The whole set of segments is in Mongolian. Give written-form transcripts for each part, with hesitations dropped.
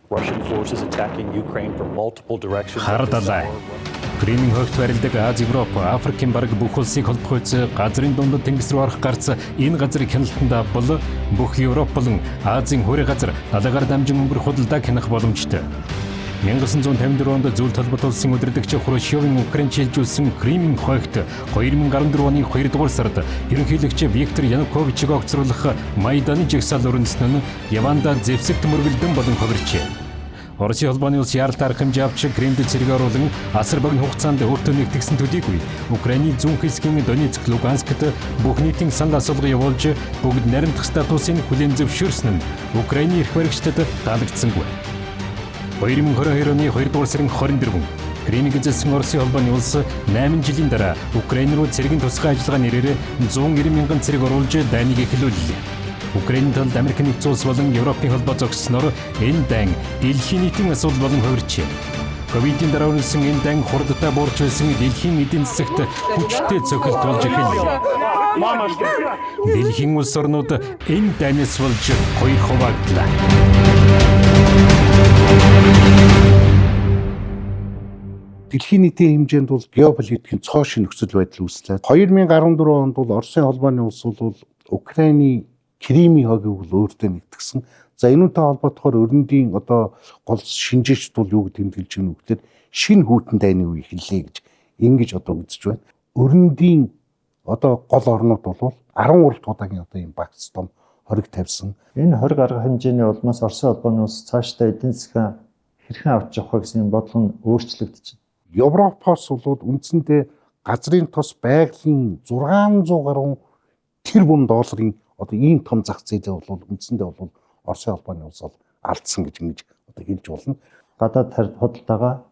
Russian forces attacking Ukraine from multiple directions. Хардалаа. Кремийн хойгт барилдаг Аз, Европ, Африкийн бараг бүх улсыг холбохойц газрын дундад тэнгис рүү орох гарц энэ газрыг хяналтанд авбал бүх Европ болон Азийн хүрээ газар далайгаар дамжин өнгөрөх худалдааг хянах боломжтой. 1954 онд зөвлөлт холбоот улсын удирдагч Хрущевын Украин шилжүүлсэн Кремийн хойгт 2014 оны 2 дугаар сард ерөнхийлөгч Виктор Януковичийг огцруулах Майданы жагсаал өрнөсөн нь Яванда зэвсэгт мөргөлдөн болон ховирчээ. Оросын холбооны улс яаралт арга хэмжээ авч Кремлд цэрэг оруулан асар богино хугацаанд өөртөө нэгтгэсэн төдийгүй Украины зүүн хэсгийн Донецк, Луганскт бүх нийтийн санал асуулга явуулж бүгд наримдах статусыг хүлээн зөвшөөрсөн нь Украины эрх баригчдад таалагдсангүй. 2022 оны 2 дугаар сарын 24-нд Кремийг эзэлсэн Оросын холбооны улс 8 жилийн дараа Украин руу цэргийн тусгай ажиллагаа нэрээр 190 мянган цэрэг оруулж дайныг эхлүүллээ. Украин талд Америк нэгдсэн улс болон Европын холбоо зогссоноор энэ дайн дэлхийн нийтийн асуудал болон хувирчээ. Ковидын дараа үлдсэн энэ дайн хурдтай буурч байсан дэлхийн эдийн засагт хүчтэй цохилт болж эхэллээ. Дэлхийн улс орнууд энэ дайнаас болж хоёр хуваагдлаа. Дэлхийн нийтийн хэмжээнд бол геополитикийн цоо шин нөхцөл байдал үүслээ. 2014 онд бол Оросын холбооны улс бол Украины Кремийн хойгийг өөртөө нэгтгэсэн. За энүүтэй холбоотойгоор өрөндийн одоо гол шинжээчд бол юу гэдэг нь хэлж гэнэ үгтэй шинэ хүйтэн дайны үе эхэллээ гэж ингэж одоо үзэж байна. Өрөндийн одоо гол орнууд бол 13 удаагийн одоо юм багц том хориг тавьсан. Энэ хориг арга хэмжээний улмаас Оросын холбооны улс цаашдаа эдийн засгаа хэрхэн авч явах вэ гэсэн бодлого нь өөрчлөгдөж байна. Европоос бол үндсэндээ газрын тос байгалийн 600 гаруй тэрбум долларын одоо ийм том зах зээлээ бол үндсэндээ бол Оросын холбооны улс бол алдсан гэж ингэж одоо хэлж болно. Гадаад худалдаага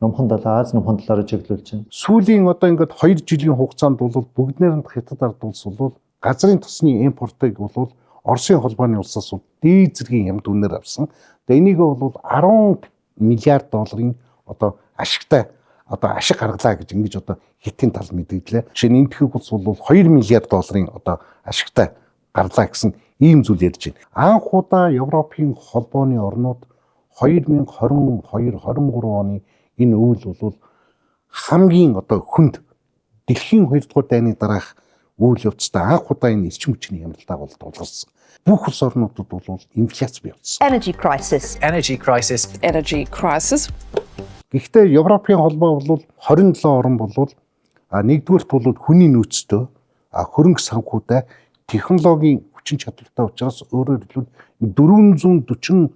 Номхон далаа Аз номхон талаараа чиглүүлж байна. Сүүлийн одоо ингээд 2 жилийн хугацаанд бол бүгднээрэнд Хятад ард улс бол газрын тосны импортыг бол Оросын холбооны улсаас дээд зэргийн хямд үнээр авсан. Тэгээ энийг бол 10 миллиард долларын одоо ашигтай одоо ашиг гаргалаа гэж ингэж одоо хэтийн тал мэдээлээ. Жишээ нь энэтхэг улс бол 2 миллиард долларын одоо ашигтай гарлаа гэсэн ийм зүйл ярьж байна. Анх удаа Европын холбооны орнууд 2022-23 оны энэ үйл бол хамгийн одоо хүнд дэлхийн 2 дугаар дайны дараах үйл явцтай анх удаа энэ эрчим хүчний хямралтай бол тулгарсан. Бүх улс орнуудад бол инфляц бий болсон. Energy crisis. Гэхдээ Европын холбоо бол 27 орн бол нэгдүгээрт бол хүний нөөцтэй хөрөнгө санхүүтэй технологийн хүчин чадалтай учраас өөрөөр хэлбэл 447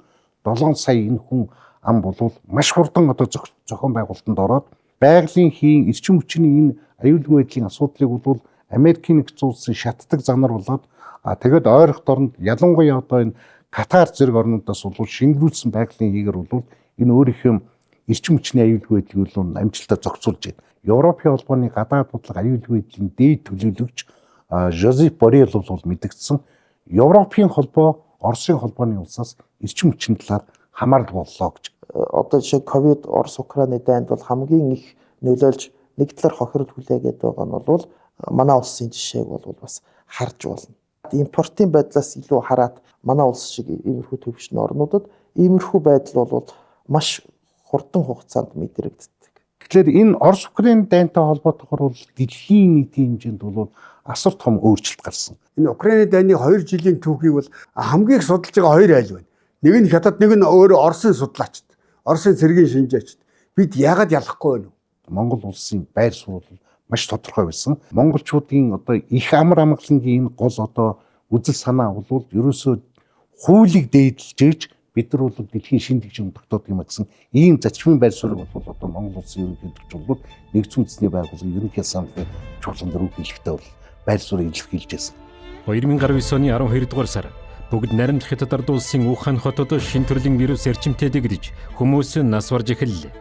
сая энэ хүн ам бол маш хурдан одоо зохион байгуулалтанд ороод байгалийн хийн эрчим хүчний энэ аюулгүй байдлын асуудлыг бол Америкийн нэгдсэн улсын шатдаг занар болоод тэгээд ойрох дорнд ялангуяа одоо энэ Катар зэрэг орнуудаас бол шингэрүүлсэн байгалийн хийгэр бол энэ өөрийнхөө эрчим хүчний аюулгүй байдлыг бол амжилтаар зохицуулж байна. Европын холбооны гадаад бодлого аюулгүй байдлын дээд төлөөлөгч Жозеп Боррелл бол мэдгдсэн Европын холбоо Оросын холбооны улсаас эрчим хүчний талаар хамаарал боллоо гэж. Одоо жишээ ковид Орос Украины дайнд бол хамгийн их нөлөөлж нэг талаар хохирол хүлээгээд байгаа нь бол манай улсын жишээг бол бас харж болно. Импортын байдлаас илүү хараад манай улс шиг иймэрхүү төвчний орнуудад иймэрхүү байдал бол маш хурдан хугацаанд мэдрэгддэг. Тэгэхээр энэ Орос Украины дайнтай холбоотойгоор бол дэлхийн нийтийн хэмжээнд бол асар том өөрчлөлт гарсан. Энэ Украины дайны 2 жилийн түүхийг бол хамгийн их судалж байгаа хоёр айл байна. Нэг нь Хятад, нэг нь өөрөө Оросын судлаачд, Оросын цэргийн шинжээчд. Бид яагаад ялахгүй байна вэ? Монгол улсын байр суурь маш тодорхой байсан. Монголчуудын одоо их амар амгалангийн энэ гол одоо үзэл санаа бол ерөөсөө хуулийг дээдлжээж бид нар бол дэлхийн шинэ дэглэм тогтоох юм гэсэн ийм зарчмын байр суурь бол одоо Монгол улсын ерөнхийлөгч бол нэгдсэн үндэсний байгууллагын ерөнхий саналын чуулган дээр үхэлхтэй бол байр суурийг илэрхийлж байсан. 2019 оны 12 дугаар сар бүгд наримд Хятад ард улсын Ухаан хотод шинэ төрлийн вирус эрчимтэй дэгдэж хүмүүс нас барж эхэллээ.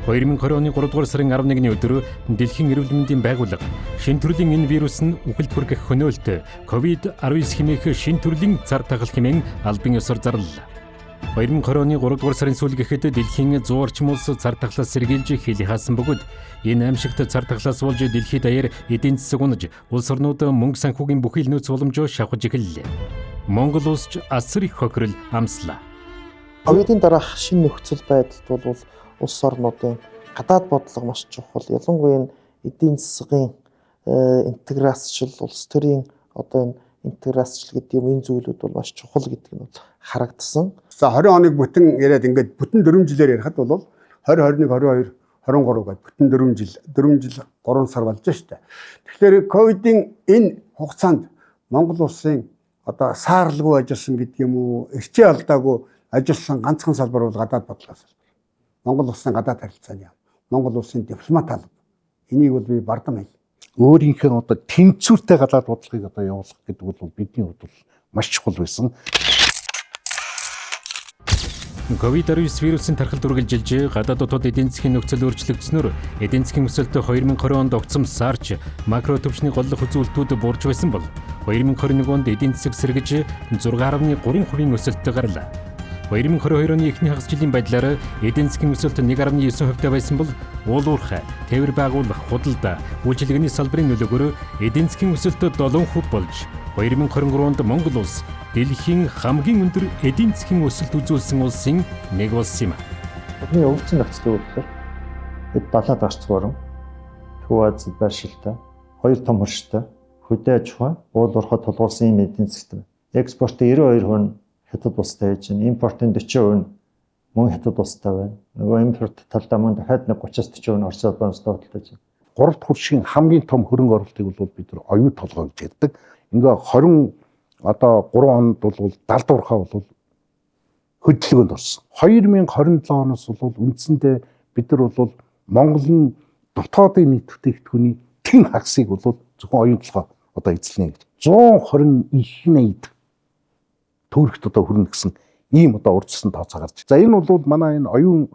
2020 оны 3 дугаар сарын 11-ний өдөр Дэлхийн эрүүл мэндийн байгууллага шинэ төрлийн энэ вирус нь үхэлд хүргэх хөнөөлт COVID-19 хэмээх шинэ төрлийн цар тахал хэмээн албан ёсоор зарлалаа. 2020 оны 3 дугаар сарын сүүл гэхэд дэлхийн 100 орчим улс цар тахлаас сэргийлж хил хаасан бөгөөд энэ аимшигт цар тахлаас болж дэлхийд даяар эдийн засаг унаж улс орнууд мөнгө санхүүгийн бүхий л нөөц боломжоо шавхаж эхэллээ. Монгол улсч асар их хохирол амслаа. Ковидын дараах шинэ нөхцөл байдалд бол улс орнуудын гадаад бодлого маш чухал. Ялангуяа энэ эдийн засгийн интеграцчил, улс төрийн одоо энэ интеграцчил гэдэг энэ зүйлүүд бол маш чухал гэдэг нь бол харагдсан. За 20 хоног бүтэн яриад ингээд бүтэн 4 жилээр ярихад бол 2021, 22, 23 гэдэг бүтэн 4 жил 3 сар болж штэ. Тэгэхээр ковидын энэ хугацаанд Монгол улсын одоо саарлгүй ажилласан гэдэг юм уу, эрчээ алдаагүй ажилласан ганцхан салбар бол гадаад бодлого салбар. Монгол улсын гадаад харилцааны яам. Монгол улсын дипломат алба. Энийг бол би бардам хэл. Өөрийнхөө одоо тэнцвэртэй гадаад бодлогыг одоо явуулах гэдэг бол бидний хувьд бол маш чухал байсан. COVID-19 вирусын тархалд үргэлжилж гадаадуудад эдийн засгийн нөхцөл өөрчлөгдснөөр эдийн засгийн өсөлт 2020 онд огцом сарч макро төвчний голлох үзүүлэлтүүд буурч байсан бол 2021 онд эдийн засаг сэргэж 6.3% өсөлтөд гарлаа. 2022 оны эхний хагас жилийн байдлаар эдийн засгийн өсөлт 1.9% байсан бол уулуурхай, тээвэр байгуулах, худалдаа, үйлчилгээний салбарын нөлөөгөөр эдийн засгийн өсөлт 7% болж 2023 онд Монгол улс дэлхийн хамгийн өндөр эдийн засгийн өсөлт үзүүлсэн улсын нэг болсон юм. Бидний өвчин нөхцөл байдал хэд 70 гарц гурван Төв Азид байршилтай, 2 том хөрштэй, хөдөө аж ахуй, уулуурхай тулгуурсан юм эдийн засгт. Экспортын 92% хятад улстай байж байна. Импортын 40% мөн хятад улстай байна. Нөгөө импорт талдаа мөн дахиад 30-40% Орос улстай худалдаж байна. 3 дахь хөршийн хамгийн том хөрөнгө оруулалтыг бол бид нар оюу толгой гэж ярьдаг. Ингээ 20 одоо 3 онд бол далдуурхаа бол хөдөлгөөнд орсон. 2027 оноос бол үндсэндээ бид нар бол Монголын дотоодын нийт бүтээгдэхүүний тэн хагасыг бол зөвхөн оюун толгой одоо эзэлнэ гэж 120 их найд төгрөгт одоо хүрнэ гэсэн ийм одоо урдсан тооцоо гарч. За энэ бол манай энэ оюун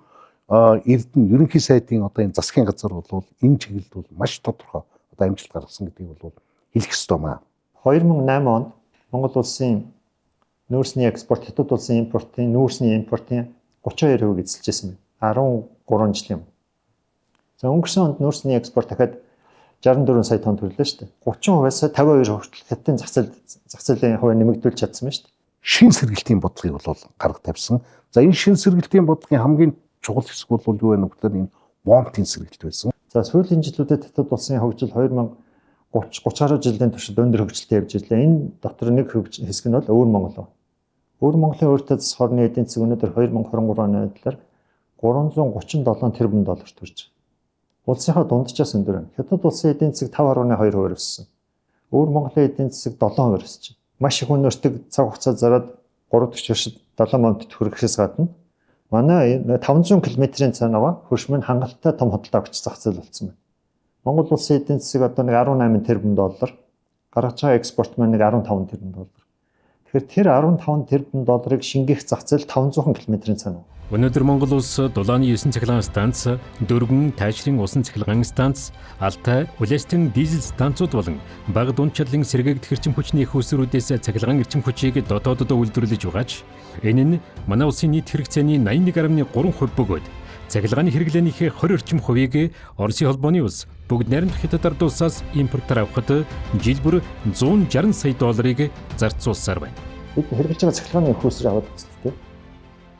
эрдэнэ ерөнхий сайдын одоо энэ засгийн газар бол энэ чиглэлд бол маш тодорхой одоо амжилт гаргасан гэдгийг бол хэлэх ёстой маа. 2008 онд Монгол улсын нүүрсний экспорт хятад улсын импортын нүүрсний импортын 32% эзэлжсэн байна. 13 жил юм. За өнгөрсөн онд нүүрсний экспорт дахиад 64 сая тонн төрлөө шүү дээ. 30%-аас 52% хүртэл хятадын зах зээлийн хувь нэмэгдүүлж чадсан байна шүү дээ. Шин сэргэлтийн бодлогыг бол гарга тавьсан. За энэ шин сэргэлтийн бодлогын хамгийн чухал хэсэг бол юу вэ нөхдөд энэ бомбын сэргэлт байсан. За сүүлийн жилүүдэд хятад улсын хөгжил 2030 гаруй жилийн туршид өндөр хөгжилтэй явж ирлээ. Энэ дотор нэг хэсэг нь бол өвөр Монгол. Өвөр Монголын өөртөө засаг орны эдийн засаг өнөөдөр 2023 оны байдлаар 337 тэрбум долларт хүрч. Улсынхаа дунджаас өндөр байна. Хятад улсын эдийн засаг 5.2% өссөн. Өвөр Монголын эдийн засаг 7% өсөж. Маш их өнөртөг цаг хугацаа зараад 3 дахь туршид 7 монд хүрэхээс гадна манай 500 км-ийн цаанаа хөрш мөн хангалттай том худалдаа өгч зах зээл болсон байна. Монгол улсын эдийн засаг одоо нэг 18 тэрбум доллар, гаргаж байгаа экспорт маань нэг 15 тэрбум доллар. Тэгэхээр тэр 15 тэрбум долларыг шингээх зах зээл 500 км-ийн цаана. Өнөөдөр Монгол улс дулааны 9 цахилгаан станц, дөрвөн тайшрын усан цахилгаан станц, алтай, улаастын дизель станцууд болон бага дунд чадлын сэргээгдэх эрчим хүчний их усруудээс цахилгаан эрчим хүчийг дотооддоо үйлдвэрлэж байгаач. Энэ нь манай улсын нийт хэрэгцээний 81.3% бөгөөд цахилгааны хэрэглээнийхээ 20 орчим хувийг Оросын холбооны улс бүгд найрамдах хятад ард улсаас импортоор авахад жил бүр 160 сая долларыг зарцуулсаар байна. Бид хэрэглэж байгаа цахилгааны их усрыг аваад үзтээ.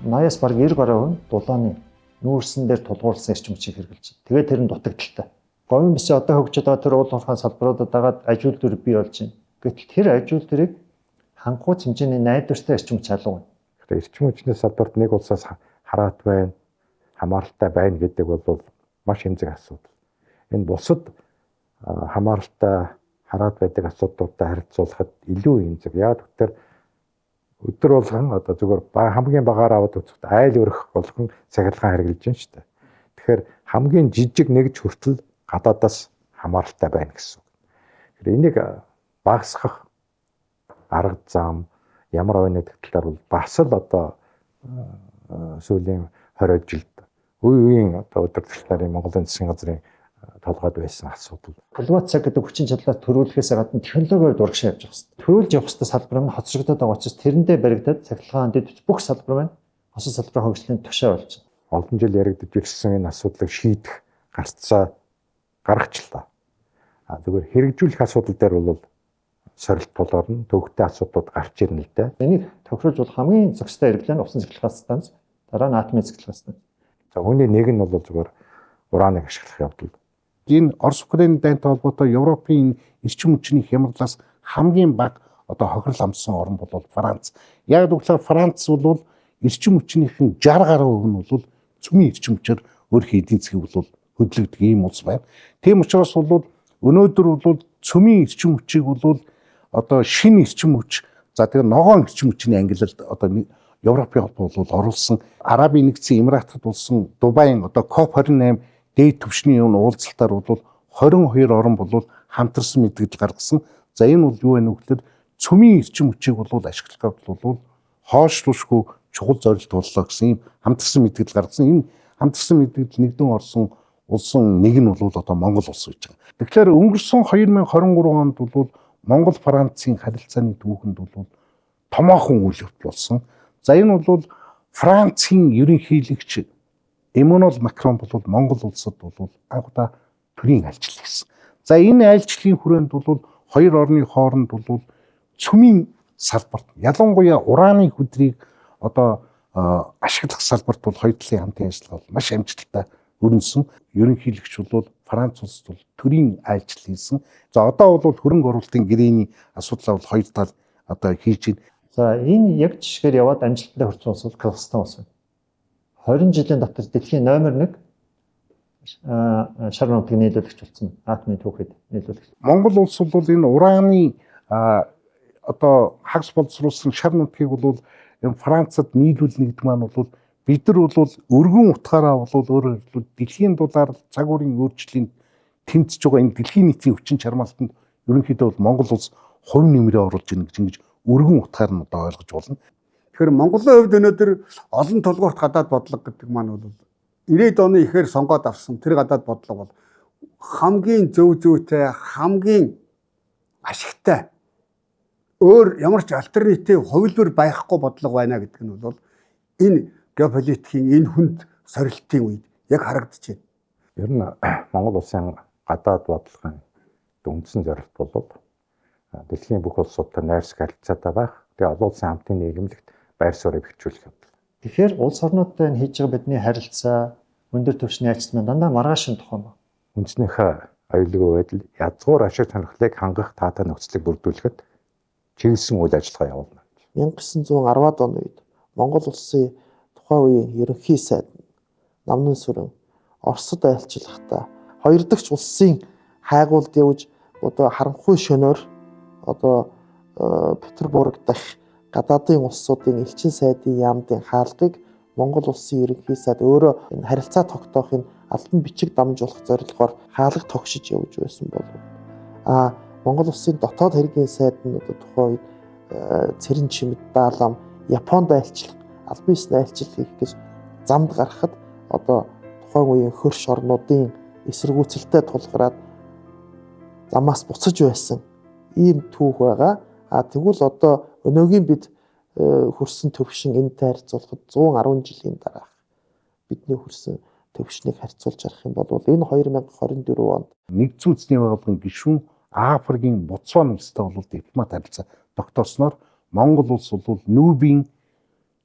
80-аас бараг 90% дулааны нүүрсэн дээр тулгуурласан эрчим хүчийг хэрэглэж байна. Тэгээд тэр нь дутагдaltaй. Говийн бисээ одоо хөгжиж байгаа тэр уулуурхай салбаруудад дагаад аж үйлдвэр бий болж байна. Гэтэл тэр аж үйлдвэрийг хангууц хэмжээний найдвартай эрчим хүч алга байна. Тэгэхээр эрчим хүчний салбарт нэг улсаас хараат байна, хамааралтай байна гэдэг бол маш эмзэг асуудал. Энэ бусад хамааралтай хараат байдаг асуудлуудтай харьцуулахад илүү эмзэг. Яг тэгэхээр өдөр болгон одоо зүгээр хамгийн багаар аваад үзэхэд айл өрөх болгон цахилгаан хэрэглэж байна шүү дээ. Тэгэхээр хамгийн жижиг нэгж хүртэл гадаадаас хамааралтай байна гэсэн. Тэгэхээр энийг багасгах арга зам ямар ойны тэтгэлээр бол бас л одоо сүүлийн 20 жилд үеийн одоо удирдлагч нарын Монголын засгийн газрын толгойд байсан асуудал. Глобализацаа гэдэг хүчин чадлаас төрүүлэхээс гадна технологиор урагшаа явж байгаа хэрэгтэй. Төрүүлж явах хэвээр салбар нь хоцрогдоод байгаа учраас тэрэндээ баригдаад цахилгаан дэд бүх салбар маань хосол салбарын хөгжлийн тушаа болж байна. Олон жил яригдж ирсэн энэ асуудлыг шийдэх гарцаа гаргачлаа. Зүгээр хэрэгжүүлэх асуудал дээр бол сорилт тулгарна, төвөгтэй асуудлууд гарч ирнэ л дээ. Энийг тохируулж бол хамгийн зохистой хэрэглээ нь усан цэглэх станц, дараа нь атомын цэглэх станц. За үүний нэг нь бол зүгээр ураныг ашиглах явдал. Энэ Орос Украины дайнтай холбоотой Европын эрчим хүчний хямралаас хамгийн бага одоо хохирол амссан орн бол Франц. Яг гэвэл Франц бол эрчим хүчнийхэн 60 гаруй хувь нь бол цөмийн эрчим хүчээр өөрийнхөө эдийн засгийг бол хөдөлгдөг ийм улс байна. Тийм учраас бол өнөөдөр бол цөмийн эрчим хүчийг бол одоо шинэ эрчим хүч, за тэгээ ногоон эрчим хүчний ангиллалд одоо Европын холбоо бол оруулсан. Арабын нэгдсэн Эмиратад болсон Дубайн одоо COP28 дээд түвшний уулзалтаар бол 22 орн бол хамтарсан мэдээлэл гаргасан. За энэ бол юу вэ нөхөд цөмийн эрчим хүчийг бол ашиглах гавьд бол хоошлуулшгүй чухал зорилт боллоо гэсэн ийм хамтарсан мэдээлэл гаргасан. Энэ хамтарсан мэдээлэл нэгдэн орсон улсын нэг нь бол одоо Монгол улс гэж байгаа. Тэгэхээр өнгөрсөн 2023 онд бол Монгол Францын харилцааны түүхэнд бол томоохон үйл явдал болсон. За энэ бол Францын ерөнхийлөгч Эммануэл Макрон бол Монгол улсад бол анхудаа төрийн айлчлал хийсэн. За энэ айлчлалын хүрээнд бол хоёр орны хооронд бол цөмийн салбарт ялангуяа ураны хөдрийг одоо ашиглах салбарт бол хоёр талын хамтын ажиллагаа бол маш амжилттай өрнөсөн. Ерөнхийлөгч бол Франц улсад бол төрийн айлчлал хийсэн. За одоо бол хөрөнгө оруулалтын гэрээний асуудлаа бол хоёр тал одоо хийж байна. За энэ яг жишгээр яваад амжилттай хүрсэн улс бол Казахстан улс байна. 20 жилийн дотор дэлхийн номер 1 шар нутгийг нийлүүлэгч болсон. Атомын түүхэд нийлүүлэгч. Монгол улс бол энэ ураны одоо хагас боловсруулсан шар нутгийг бол энэ Францад нийлүүлнэ гэдэг маань бол бид нар бол өргөн утгаараа бол өөрөөр хэлбэл дэлхийн дулаар цаг уурын өөрчлөлийг тэмцэж байгаа энэ дэлхийн нийтийн хүчин чармаалтанд ерөнхийдөө бол Монгол улс хувь нэмрээ оруулж ийн гэж өргөн утгаар нь одоо ойлгож болно. Тэгэхээр Монголын хувьд өнөөдөр олон тулгуурт гадаад бодлого гэдэг маань бол 90-ад оны ихээр сонгоод авсан тэр гадаад бодлого бол хамгийн зөв зүйтэй, хамгийн ашигтай өөр ямар ч альтернатив хувилбар байхгүй бодлого байна гэдэг нь бол энэ геополитикийн энэ хүнд сорилтын үед яг харагдчихэв. Ер нь Монгол улсын гадаад бодлогын үндсэн зорилт бол дэлхийн бүх улсуудтай найрсаг харилцаатай байх. Тэгээ олон улсын хамтын нийгэмлэгт байр суурийг бэхжүүлэх явдал. Тэгэхээр улс орнуудтай хийж байгаа бидний харилцаа өндөр түвшний ажилтнаа дандаа маргаашин тухайн ба. Үндснийхээ аюулгүй байдал язгуур ашиг сонирхлыг хангах таатай нөхцөлийг бүрдүүлэхэд чиглэсэн үйл ажиллагаа явуулна. 1910-ад оны үед Монгол улсын тухайн үеийн ерөнхий сайд Намнын сүрэн Оросд айлчлахдаа хоёр дахь улсын хайгуулд явж одоо харанхуй шөнөөр одоо Петербург дахь гадаадын улсуудын элчин сайдын яамдын хаалгыг Монгол улсын ерөнхий сайд өөрөө энэ харилцаа тогтоохын албан бичиг дамжуулах зорилгоор хаалга тогшиж явж байсан болов. Монгол улсын дотоод хэргийн сайд нь одоо тухайн үед Цэрэн Чимэд Даалам Японд айлчлах, албан ёсны айлчлал хийх гэж замд гарахад одоо тухайн үеийн хөрш орнуудын эсэргүүцэлтэй тулгараад замаас буцаж байсан ийм түүх байгаа. Тэгвэл одоо өнөөгийн бид хүрсэн төвшин энэтэй харьцуулахад 110 жилийн дараах бидний хүрсэн төвшнийг харьцуулж харах юм бол энэ 2024 онд Нэгдсэн үндэсний байгууллагын гишүүн Африкийн Ботсвана улстай бол дипломат харилцаа тогтоосноор Монгол улс бол Нүүбийн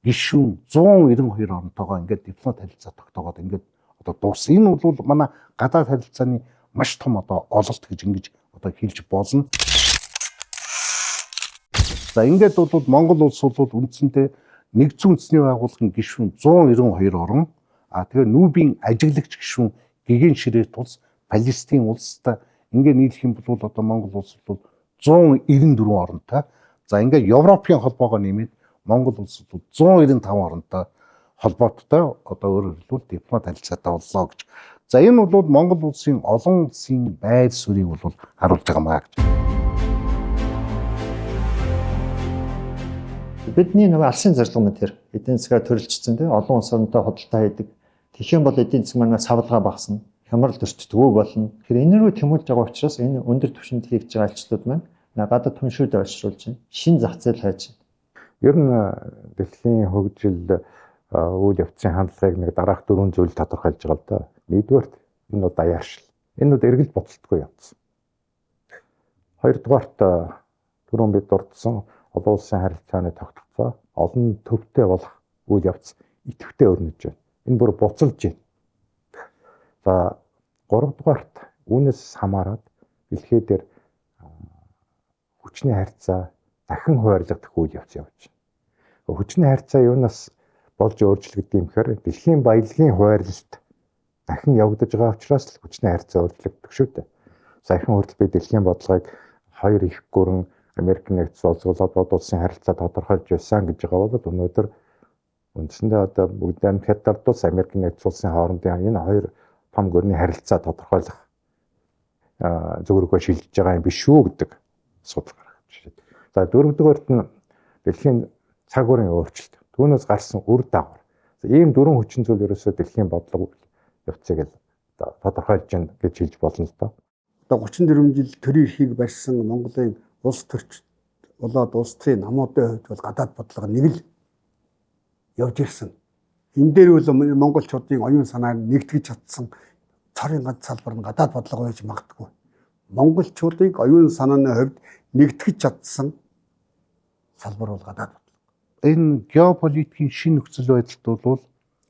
гишүүн 192 оронтойгоо ингээд дипломат харилцаа тогтоогоод ингээд одоо дууссан. Энэ бол манай гадаад харилцааны маш том одоо ололт гэж ингэж одоо хэлж болно. За ингээд бол Монгол улс бол үндсэндээ Нэгдсэн үндэсний байгууллагын гишүүн 192 орон, тэгээ Нүүбийн ажиглагч гишүүн Гэгэн Ширээт улс, Палестин улстай ингээд нийлэх юм бол одоо Монгол улс бол 194 оронтой. За ингээд Европын холбоогоо нэмээд Монгол улс бол 195 оронтой холбооттой одоо өөрөөр хэлбэл дипломат харилцаатай боллоо гэж. За энэ бол Монгол улсын олон улсын байр суурийг бол харуулж байгаа маа гэж. Бидний нөгөө алсын зорилго нь тэр эдийн засгаа төрөлжсөн тийм олон улс орнтой худалдаа хийдэг. Тэгэх юм бол эдийн засаг манай савлгаа багасна. Хямрал өртдөггүй болно. Тэгэхээр энэ рүү тэмүүлж байгаа учраас энэ өндөр түвшинд хийж байгаа альчлууд маань гадаад түншүүд ойршруулж байна. Шин зах зээл хайж байна. Ер нь дэлхийн хөгжил үйл явцын хандлагыг нэг дараах 4 зүйл тодорхойлж байгаа л да. Нэгдүгээрт энэ бол даяаршил. Энэ бол эргэл буцалтгүй явц. Хоёрдугаарт түрүүн бид дурдсан олон улсын харилцааны тогтолцоо олон төвтэй болох үйл явц идэвхтэй өрнөж байна. Энэ бүр буцалж байна. За 3 дугаарт үүнээс хамаарат дэлхий дээр хүчний харьцаа дахин хуваарлагдах үйл явц явж байна. Хүчний харьцаа юунаас болж өөрчлөгдөв юм гэхээр дэлхийн баялагын хуваарлалт дахин явагдаж байгаа учраас л хүчний харьцаа өөрчлөгддөг шүү дээ. Саяхан хүртэл би дэлхийн бодлогыг хоёр их гүрэн Америк нэгдсэн улс улаад улсын харилцаа тодорхойлж байсан гэж байгаа бол өнөөдөр үндсэндээ одоо бүгд амт хятадус Америк нэгдсэн улсын хоорондын энэ хоёр том гүрний харилцаа тодорхойлох зөвөргөө шилжиж байгаа юм биш үү гэдэг асуудал гаргаж байна. За дөрөвдүгээрт нь дэлхийн цаг уурын өөрчлөлт. Түүнээс гарсан үр дагавар. Ийм дөрвөн хүчин зүйл ерөөсөө дэлхийн бодлого явцыг л тодорхойлж байна гэж хэлж болно л доо. Одоо 34 жил төрийн эрхийг барьсан Монголын улс төрч болоод улс төрийн намуудын хувьд бол гадаад бодлого нэг л явж ирсэн. Энэ дээр бол монголчуудын оюун санааг нэгтгэж чадсан цорын ганц салбар нь гадаад бодлого байж магадгүй. Монголчуудыг оюун санааны хувьд нэгтгэж чадсан салбар бол гадаад бодлого. Энэ геополитикийн шинэ нөхцөл байдалд бол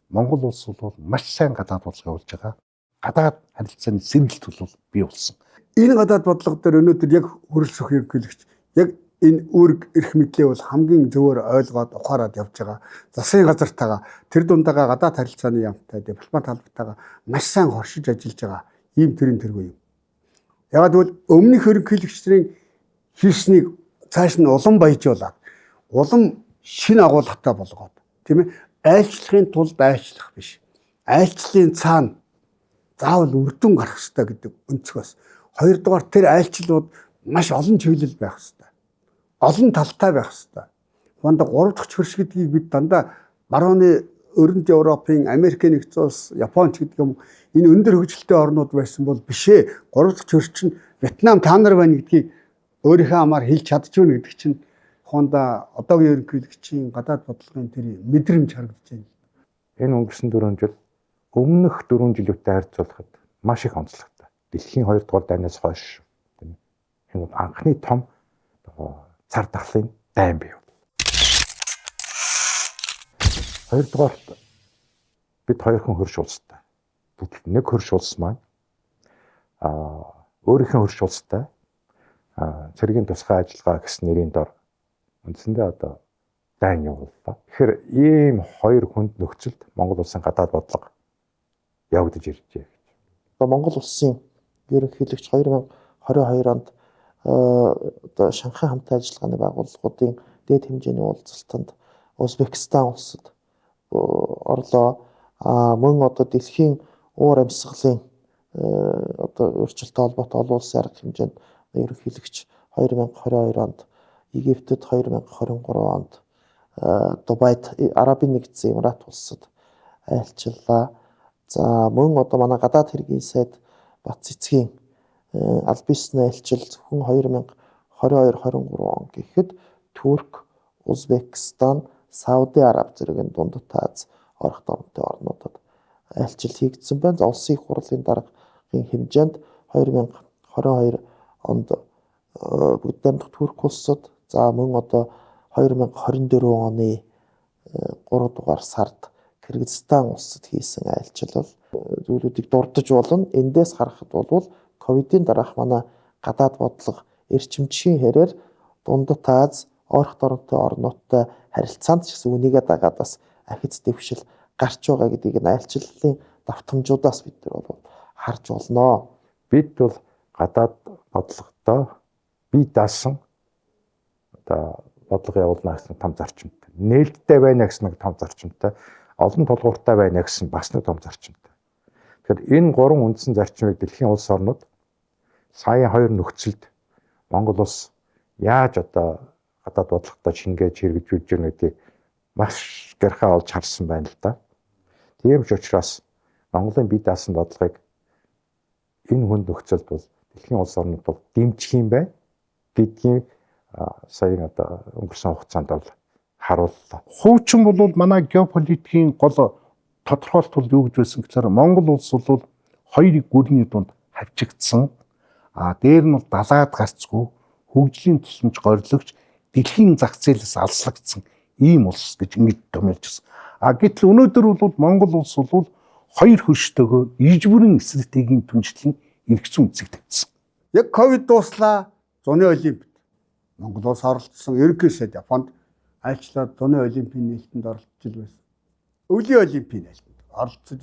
Монгол улс бол маш сайн гадаад бодлого явуулж байгаа. Гадаад харилцааны сэргэлт бол бий болсон. Энэ гадаад бодлого дээр өнөөдөр яг хөрөлсөх ерөнхийлөгч яг энэ үүрэг эрх мэдлээ бол хамгийн зөвөр ойлгоод ухаарад явж байгаа. Засгийн газартайгаа тэр дундаагаа гадаад харилцааны яамтай дипломат халбартайгаа маш сайн хоршиж ажиллаж байгаа ийм төрлийн тэргүй юм. Ягаад гэвэл өмнөх ерөнхийлөгчдийн хийснийг цааш нь улам баяжуулаад улам шин агуулгатай болгоод тийм ээ айлчлахын тулд айлчлах биш. Айлчлалын цаана заавал үр дүн гарах хэрэгтэй гэдэг өнцгөөс. Хоёрдугаар тэр айлчлалууд маш олон чиглэл байх хэрэгтэй. Олон талтай байх хэрэгтэй. Хондоо 3 дахь хөрш гэдгийг бид дандаа барууны өрөнд Европын, Америк нэгдсэн улс, Японч гэдэг юм энэ өндөр хөгжилтэй орнууд байсан бол биш ээ. 3 дахь хөрш чинь Вьетнам та нар байна гэдгийг өөрийнхөө амаар хэлж чадчихвна гэдэг чинь хондоо одоогийн ерөнхийлөгчийн гадаад бодлогын тэр мэдрэмж харагдаж байна. Энэ өнгөрсөн 4 жил өмнөх 4 жилүүтэй харьцуулахад маш их онцлогтой. Дэлхийн 2 дугаар дайнаас хойш энэ бол анхны том цар тахлын дайн бий. 2 дугаарт бид хоёрхан хөрш улстай. Нэг хөрш улс маань өөрийнхөө хөрш улстай цэргийн тусгай ажиллагаа гэсэн нэрийн дор үндсэндээ одоо дайн явууллаа. Тэгэхээр ийм хоёр хүнд нөхцөлд Монгол улсын гадаад бодлого явагдаж иржээ гэж. Монгол улсын ерөнхийлөгч 2022 онд одоо Шанхай хамтын ажиллагааны байгууллагуудын дээд хэмжээний уулзалтанд Узбекистан улсад орлоо. Мөн одоо дэлхийн уур амьсгалын одоо өөрчлөлттэй холбоотой олон улсын арга хэмжээнд ерөнхийлөгч 2022 онд Египтэд 2023 онд Дубайд Арабын нэгдсэн Эмират улсад айлчлалаа. За мөн одоо манай гадаад хэргийн сайд Бат цэцгийн аль биесний айлчил зөвхөн 2022-23 он гэхэд Турк, Узбекистан, Сауди Араб зэрэг дундад Аз орох дорнтой орнуудад айлчил хийгдсэн байна. За улсын их хурлын даргын хэмжээнд 2022 онд бүгд Турк улсад за мөн одоо 2024 оны 3 дугаар сард Кыргызстан улсад хийсэн айлчлал зүйлүүдийг дурдж болно. Эндээс харахад бол ковидын дараах манай гадаад бодлого эрчимчийн хэрээр дундад Аз орох дорнтой орнуудтай харилцаанд ч гэсэн үнийгээ дагаад бас ахиц дэвшил гарч байгаа гэдгийг энэ айлчлалын давтамжуудаас бид нар бол харж болно. Бид бол гадаад бодлоготой бие даасан одоо бодлого явуулна гэсэн том зарчимтай. Нээлттэй байна гэсэн нэг том зарчимтай. Олон тулгууртай байна гэсэн бас нэг том зарчимтай. Тэгэхээр энэ гурван үндсэн зарчмыг дэлхийн улс орнууд сая хоёр нөхцөлд Монгол улс яаж одоо гадаад бодлоготой шингээж хэрэгжүүлж байгаа гэдгийг маш гэрхээ олж харсан байна л да. Тийм ч учраас Монголын бие даасан бодлогыг энэ хүнд нөхцөлд бол дэлхийн улс орнууд бол дэмжих юм байна гэдгийг сая одоо өнгөрсөн хугацаанд бол харууллаа. Хуучин бол манай геополитикийн гол тодорхойлт бол юу гэж байсан гэхээр Монгол улс бол хоёр гүрний дунд хавчигдсан. Дээр нь бол далаад гарцгүй хөгжлийн тусламж горилогч дэлхийн зах зээлээс алслагдсан ийм улс гэж ингэж томьёолж байна. Гэтэл өнөөдөр бол Монгол улс бол хоёр хөрштөөгөө иж бүрэн стратегийн түншлэлийн эргэцэн үсэг тавьсан. Яг ковид дуслаа, зуны олимпиад Монгол улс оролцсон, ерөнхийдөө Японд айлчлаад зуны олимпийн нээлтэнд оролцож байсан. Өвлийн олимпийн нээлтэнд оролцож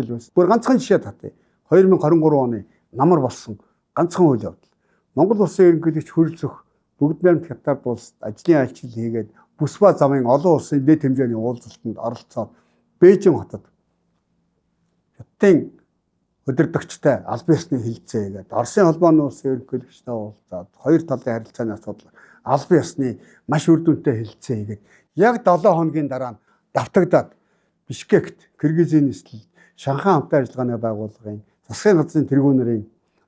байсан. Бүр ганцхан жишээ татъя. 2023 оны намар болсон ганцхан үйл явдал. Монгол улсын ерөнхийлөгч хөрөлцөх бүгд найрамд хятад улсад ажлын айлчлал хийгээд бүс ба замын олон улсын дэд хэмжээний уулзалтанд оролцоод Бээжин хотод Хятадын удирдагчтай албан ёсны хэлэлцээ хийгээд Оросын холбооны улсын ерөнхийлөгчтэй уулзаад хоёр талын харилцааны асуудал албан ёсны маш үр дүнтэй хэлэлцээ хийгээд яг 7 хоногийн дараа нь давтагдаад Бишкект Киргизийн нийслэл Шанхай хамтын ажиллагааны байгууллагын засгийн газрын тэргүүнэрийн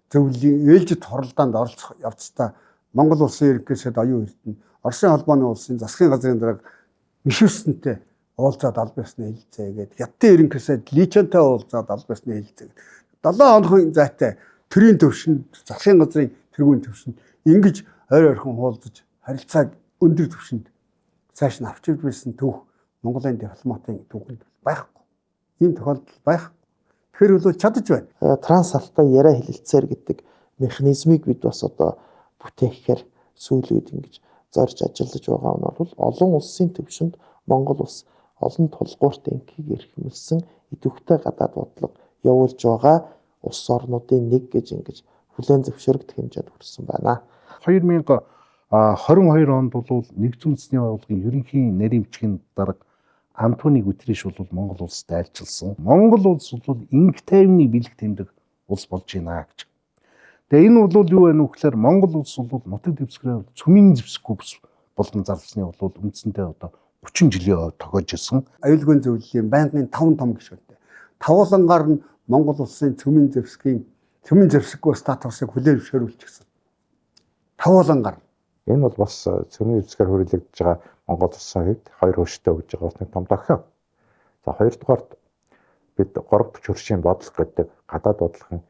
зөвлөлийн ээлжид хоролдоонд оролцох явцдаа Монгол улсын ерөнхийлөгчд оюун эрдэнэ Оросын холбооны улсын засгийн газрын дарга Мишустэнтэй уулзаад албан ёсны хэлэлцээ хийгээд Хятадын ерөнхийлөгчд Личантай уулзаад албан ёсны хэлэлцээ. 7 хоногийн зайтай төрийн төвшөнд засгийн газрын тэргүүн төвшөнд ингэж ойрхон хуулзаж харилцааг өндөр түвшинд цааш нь авчирч байсан түүх Монголын дипломатын түүхэнд байхгүй. Ийм тохиолдол байхгүй. Тэгэхээр бол чадаж байна. Трансалтай яриа хэлэлцээр гэдэг механизмыг бид бас одоо бүтээхээр сүүлүүд ингэж зорж ажиллаж байгаа нь бол олон улсын төвшөнд Монгол улс олон тулгуурт ингийг эрхэмлсэн идэвхтэй гадаад бодлого явуулж байгаа улс орнуудын нэг гэж ингэж хүлээн зөвшөөрөгдөх хэмжээнд хүрсэн байна. 2022 онд бол нэгдсэн үндэсний байгууллагын ерөнхий нарийн дарга Антони Гутерриш бол Монгол улсад айлчилсан. Монгол улс бол инх тайвны бэлэг тэмдэг улс болж байна гэж. Тэгээ энэ бол юу вэ нөхлөөр Монгол улс бол нутаг дэвсгэрээр цөмийн зэвсэггүй болгон зарласны бол үндсэндээ одоо 30 жилийн тогоож исэн. Аюулгүй зөвлөлийн байнгын 5 том гишүүнтэй. Тавуулангаар нь Монгол улсын цөмийн зэвсэггүй статусыг хүлээн зөвшөөрүүлчихсэн. Тавуулангаар. Энэ бол бас цөмийн зэвсгээр хүрээлэгдэж байгаа Монгол улсын хувьд хоёр хөрштэй өгж байгаа бас нэг том тохиол. За хоёрдугаарт бид 3 хөршийн бодлого гэдэг гадаад бодлогын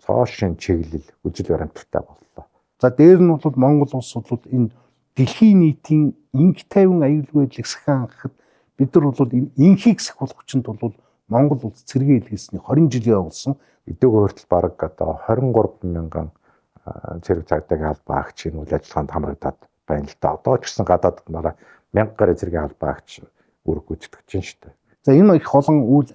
цоошин чиглэл үжил баримталтай боллоо. За дээр нь бол Монгол улс бол энэ дэлхийн нийтийн инх тайван аюулгүй байдлыг сахин хангахад бид нар бол энэ инхийг сахиулах хүчинд бол Монгол улс цэргийн хэлхээсний 20 жилийн явуулсан. Эдгээр хүртэл бараг одоо 23 мянган зэрэг цагдаагийн албан агч энэ үйл ажиллагаанд хамрагдаад байна л да. Одоо ч гэсэн гадаад нараа 1000 гаруй зэргийн албан агч үүрэг гүйцэтгэж байна шүү дээ. За энэ их олон үйл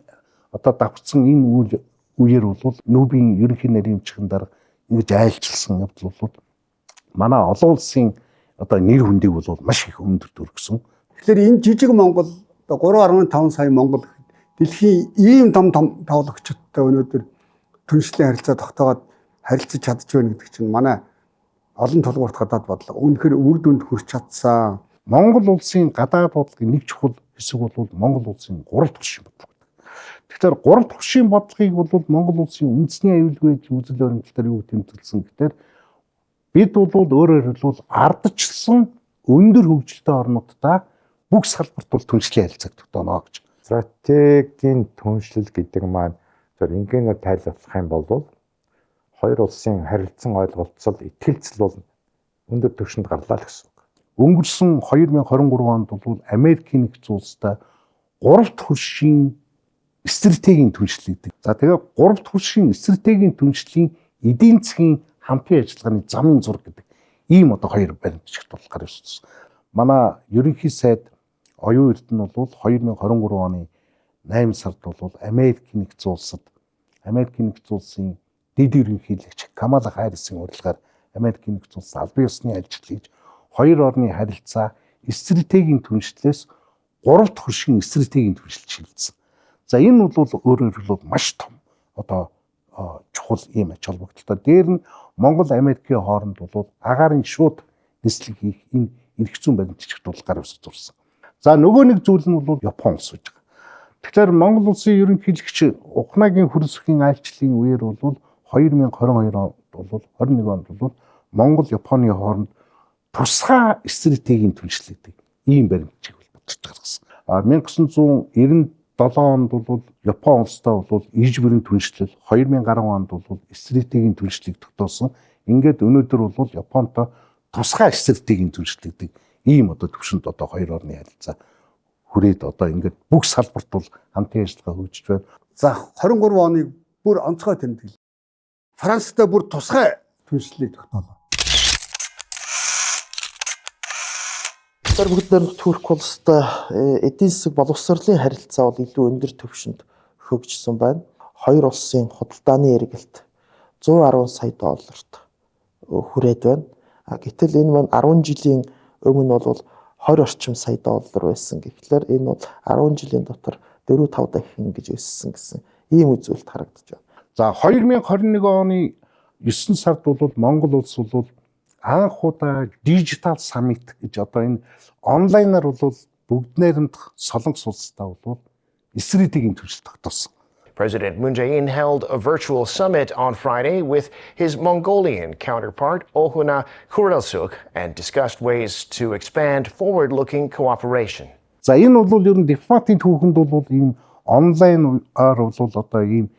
одоо давхцсан энэ үйл үеэр бол нүүбийн ерөнхий нарийн дарга ингэж айлчилсан явдал бол манай олон улсын одоо нэр хүндийг бол маш их өндөр төргсөн. Тэгэхээр энэ жижиг Монгол одоо 3.5 сая Монгол дэлхийн ийм том тавлагчдтай өнөөдөр түншлэн харилцаа тогтоогоод харилцаж чадж байна гэдэг чинь манай олон толгуурт гадаад бодлого үнэхээр үр дүнд хүрч чадсан. Монгол улсын гадаад бодлогын нэг чухал хэсэг бол Монгол улсын 3 дахь шин бодлого. Тэгэхээр 3 дахь шин бодлогыг бол Монгол улсын үндэсний аюулгүй үзэл баримтлалаар юу тэмдэглэсэн гэхээр бид бол өөрөөр хэлбэл ардчлсан өндөр хөгжилтэй орнуудтай бүх салбарт бол түншлэн харилцааг тогтооно гэж. Стратегийн түншлэл гэдэг маань зөв ингээр тайлбарлах юм бол хоёр улсын харилцан ойлголцол итгэлцэл бол өндөр түвшинд гарлаа л гэсэн үг. Өнгөрсөн 2023 онд бол Америкийн нэгдсэн улстай 3 дахь хөршийн стратегийн түншлэл гэдэг. За тэгээ 3 дахь хөршийн стратегийн түншлийн эдийн засгийн хамтын ажиллагааны замын зураг гэдэг ийм одоо хоёр баримтчигт бол гарч ирсэн. Манай ерөнхий сайд оюун эрдэнэ бол 2023 оны 8 сард бол Америкийн нэгдсэн улсын дэд ерөнхийлөгч Камала Харрисын урилгаар Америкийн нэгдсэн улс албан ёсны ажилтныг хийж хоёр орны харилцаа стратегийн түншлэлээс 3 дахь хөршийн стратегийн түншлэлд шилжсэн. За энэ бол өөрөөр хэлбэл маш том одоо чухал ийм ач холбогдолтой. Дээр нь Монгол Америкийн хооронд бол агаарын шууд нислэг хийх энэ эрх зүйн баримтчигт бол гар үсэг зурсан. За нөгөө нэг зүйл нь бол Япон улс гэж байгаа. Тэгэхээр Монгол улсын ерөнхийлөгч Ухнагийн хөрсөхийн айлчлалын үеэр бол 2022 онд бол 21 онд бол Монгол Японы хооронд тусгай стратегийн түншлэл гэдэг ийм баримтчиг бодож гаргасан. 1997 онд бол Япон улстай бол иж бүрийн түншлэл, 2010 онд бол стратегийн түншлэлийг тогтоосон. ингээд өнөөдөр бол Японтой тусгай стратегийн түншлэгдэг ийм одоо төвшөнд одоо хоёр орны харилцаа хүрээд одоо ингээд бүх салбарт бол хамтын ажиллагаа хөгжиж байна. За 23 оныг бүр онцгой тэмдэглэв. Францтай бүр тусгай түншлэлийг тогтоолоо. Тэр бүгд нэр Турк улстай эдийн засаг боловсролын харилцаа бол илүү өндөр түвшинд хөгжсөн байна. Хоёр улсын худалдааны эргэлт 110 сая долларт хүрээд байна. Гэтэл энэ маань 10 жилийн өмнө бол 20 орчим сая доллар байсан. Тэгэхээр энэ бол 10 жилийн дотор 4-5 дахин гэж өссөн гэсэн ийм үзүүлэлт харагдаж байна. За 2021 оны 9 сард бол Монгол улс бол анх удаа дижитал саммит гэж одоо энэ онлайнаар бол бүгд найрамдах Солонгос улстай бол стратегийн түвшил тогтоосон. President Moon Jae-in held a virtual summit on Friday with his Mongolian counterpart, Ohuna Kurelsuk, and discussed ways to expand forward-looking cooperation. За энэ бол ер нь дипломатын түүхэнд бол ийм онлайнаар бол одоо ийм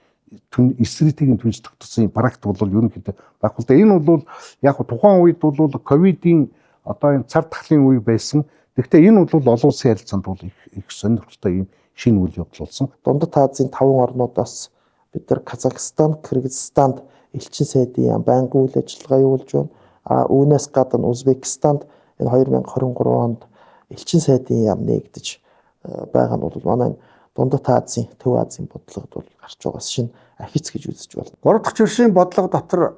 стратегийн түвшил тогтоосон практик бол ерөнхийдөө байхгүй л да. Энэ бол яг тухайн үед бол ковидын одоо энэ цар тахлын үе байсан. Гэхдээ энэ бол олон улсын харилцаанд бол их сонирхолтой ийм шинэ үйл явдал болсон. Дундад Азийн 5 орнуудаас бид нар Казахстан, Кыргызстанд элчин сайдын яам байнгын үйл ажиллагаа явуулж байна. Үүнээс гадна Узбекистанд энэ 2023 онд элчин сайдын яам нэгдэж байгаа нь бол манай Дундад Азийн, Төв Азийн бодлогод бол гарч байгаас шинэ афиц гэж үзэж байна. 3 дахь чиршийн бодлого дотор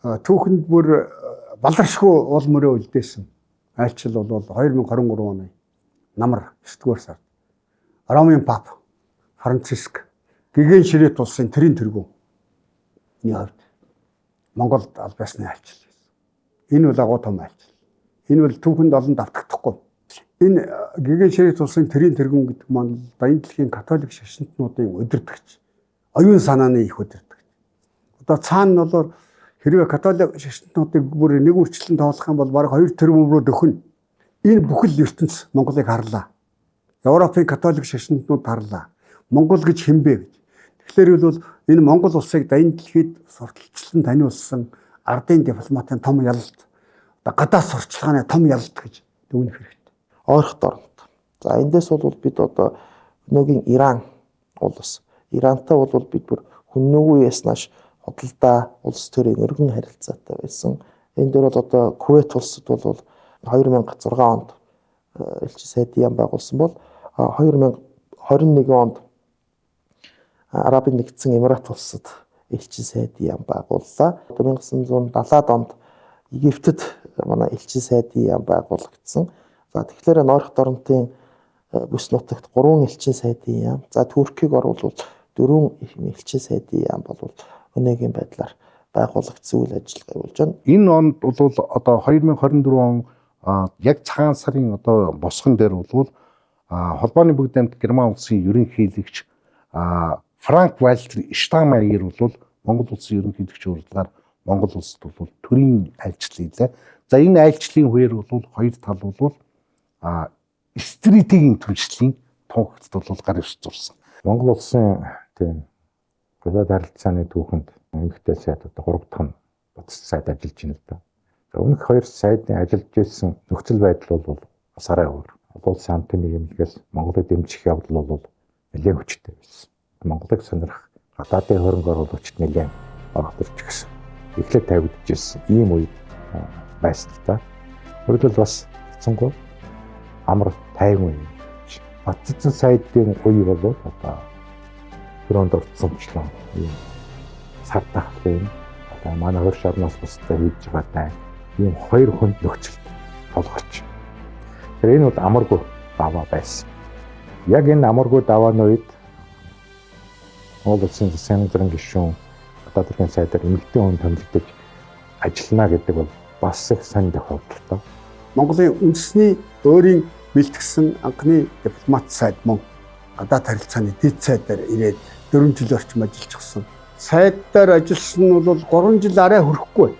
түүхэнд бүр баларшгүй уул мөрөө үлдээсэн. Айлчил бол 2023 оны намар 9-р сард Ромын пап Франциск гэгэн ширээт улсын тэрийн тэргүүн энэ хувьд Монголд албасны айлчил байсан. Энэ бол агуу том айлчил. Энэ бол түүхэнд олон давтагдахгүй. Энэ гэгэн ширээт улсын тэрийн тэргүүн гэдэг маань Баян дэлхийн католик шашинтнуудын удирдагч, оюун санааны их удирдагч. Одоо цаана нь бол хэрвээ католик шашинтнуудыг бүр нэг үрчлэн тоолох юм бол бараг 2 тэрбум руу дөхөн. Энэ бүхэл ертөнц Монголыг харлаа. Европын католик шашинтнууд харлаа. Монгол гэж хэмбэ гэж. Тэгэхээр бол энэ Монгол улсыг дайны дэлхийд сурталчлан таниулсан ардын дипломатын том ялалт, гадаад сурчлагын том ялалт гэж дүгнэх хэрэгтэй. Ойрхот орнд. За эндээс бол бид одоо өнөөгийн Иран улс. Ирантай бол бид бүр хүннүүгүй яснаш худалдаа улс төрийн өргөн харилцаатай байсан. Энэ дээр бол одоо Кувейт улсад бол 2006 онд элчин сайдын яам байгуулсан бол 2021 онд Арабын нэгдсэн Эмират улсад элчин сайдын яам байгууллаа. 1970-ад онд Египтэд манай элчин сайдын яам байгуулагдсан. За тэгэхээр Норх Доронтын бүс нутагт 3 элчин сайдын яам. За Туркийг оруулвал 4 элчин сайдын яам бол өнөөгийн байдлаар байгуулагдсан үйл ажиллагаа явуулж байна. Энэ онд бол одоо 2024 он яг цагаан сарын одоо босгон дээр бол холбооны бүгд амьд Герман улсын ерөнхийлөгч Франк Вальтер Штайнмайер бол Монгол улсын ерөнхийлөгч уралдаар Монгол улсад бол төрийн айлчлал хийлээ. За энэ айлчлалын үеэр бол хоёр тал бол стратегийн түншлэлийн тунхагт бол гар ивч зурсан. Монгол улсын тийм гадаад харилцааны түүхэнд эмэгтэй сайд одоо 3 дахь нь буцаж сайд ажиллаж байна л да. За өмнөх 2 сайдын ажиллаж байсан нөхцөл байдал бол бас арай өөр. Олон улсын хамтын нийгэмлэгээс Монголыг дэмжих явдал бол нэлээд хүчтэй байсан. Монголыг сонирх гадаадын хөрөнгө оруулагчид нэлээд оролцож гисэн. Эхлээд тавигдчихсэн ийм үе байсан л да. Өөрөлд бас хэцэнгүй амар тайван үе. Батцсан сайдын үе бол одоо түрүүнд орцсончлоо. Ийм сар тахлын одоо манай хөрш орноос бусдаа хийж байгаа ийм хоёр хүнд нөхцөл толгорч. Тэр энэ бол амаргүй даваа байсан. Яг энэ амаргүй давааны үед Монгол улсын засгийн газрын гишүүн гадаад хэргийн сайдаар эмэгтэй хүн томилдож ажиллана гэдэг бол бас их сайн тохиолдолтой. Монголын үндэсний өөрийн бэлтгэсэн анхны дипломат сайд мөн гадаад харилцааны дэд сайдаар ирээд 4 жил орчим ажиллажсэн. Сайдаар ажилласан нь бол 3 жил арай хүрэхгүй.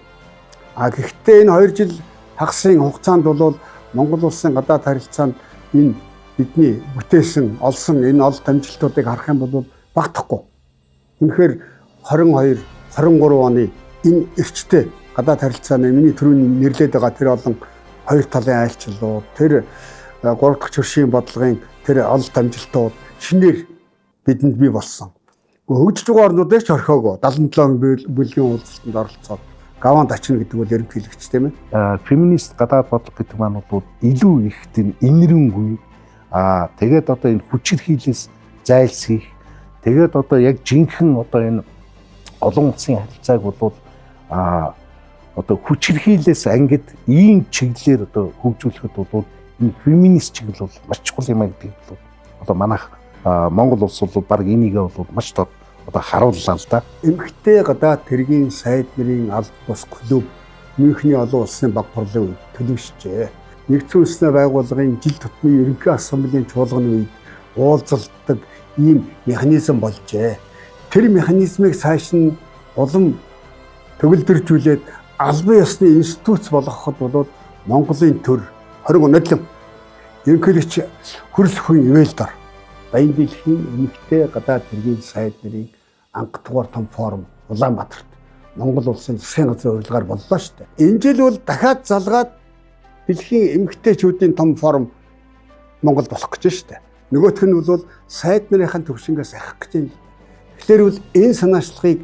Гэхдээ энэ 2 жил хагасын хугацаанд бол Монгол улсын гадаад харилцаанд энэ бидний бүтээсэн олсон энэ ол дамжуултуудыг харах юм бол багтахгүй. Үнэхээр 22, 23 оны энэ эрчтэй гадаад харилцааны миний түрүүний нэрлээд байгаа тэр олон хоёр талын айлчлалууд, тэр 3 дахь чөршийн бодлогын тэр олд амжилтууд шинээр бидэнд бий болсон. Хөгжиж байгаа орнуудыг ч орхиогүй 77 бүлгийн уулзалтанд оролцоод гаванд ачна гэдэг бол ерөнхийлөгч тийм ээ. Феминист гадаад бодлого гэдэг маань бол илүү их тийм инэрэнгүй тэгээд одоо энэ хүчирхийлээс зайлсхийх тэгээд одоо яг жинхэнэ одоо энэ олон улсын харилцааг бол одоо хүчирхийлээс ангид ийм чиглэлээр одоо хөгжүүлэхэд бол энэ феминист чиглэл бол маш чухал юм гэдэг бол одоо манайх Монгол улс бол баг энийгээ бол маш одоо харууллаа л да. Эмэгтэй гадаад тэргийн сайд нарын аль бус клуб Мюнхний олон улсын баг хурлын үед төлөвшжээ. Нэгдсэн улсны байгууллагын жил тутмын ерөнхий ассамблеийн чуулганы үед уулзалдаг ийм механизм болжээ. Тэр механизмыг цааш нь улам төгөлдржүүлээд албан ёсны институт болгоход бол Монголын төр 20 онодлон ерөнхийлөгч хөрс хүн ивэлдор Баян дэлхийн эмэгтэй гадаад хэргийн сайд нарын анхдугаар том форум Улаанбаатарт Монгол улсын засгийн газрын урилгаар боллоо шүү дээ. Энэ жил бол дахиад залгаад дэлхийн эмэгтэйчүүдийн том форум Монголд болох гэж шүү дээ. Нөгөөх нь бол сайд нарын төвшингээс ахих гэж байна. Тэгэхээр бол энэ санаачлагыг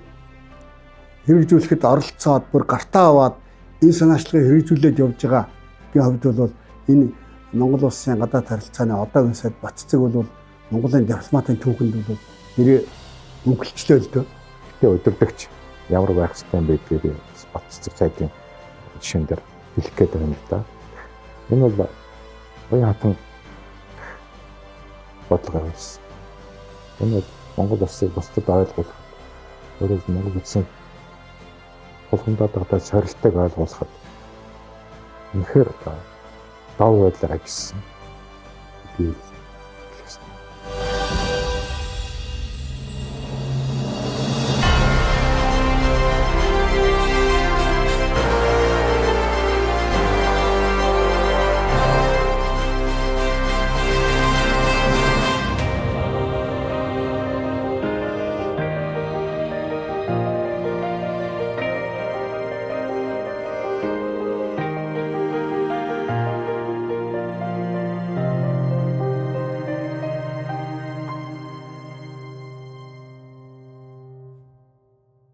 хэрэгжүүлэхэд оролцоод бүр гартаа аваад энэ санаачлагыг хэрэгжүүлээд явж байгаа хувьд бол энэ Монгол улсын гадаад харилцааны одоогийн сайд Батцэг бол Монголын дипломатын түүхэнд бол нэрээ мөнгөлчлөө л дөө. Тэгээ удирдагч ямар байх ёстой юм бэ гэдгийг Батцэг сайдын жишээн дээр хэлэх гээд байна л да. Энэ бол оюун хатан бодлого байсан. Энэ бол Монгол улсыг бусдад ойлгуулах, өөрөөр Монгол улсын болгондод байгаа сорилтыг ойлгуулахад үнэхээр дав байдлаар ажилласан. Би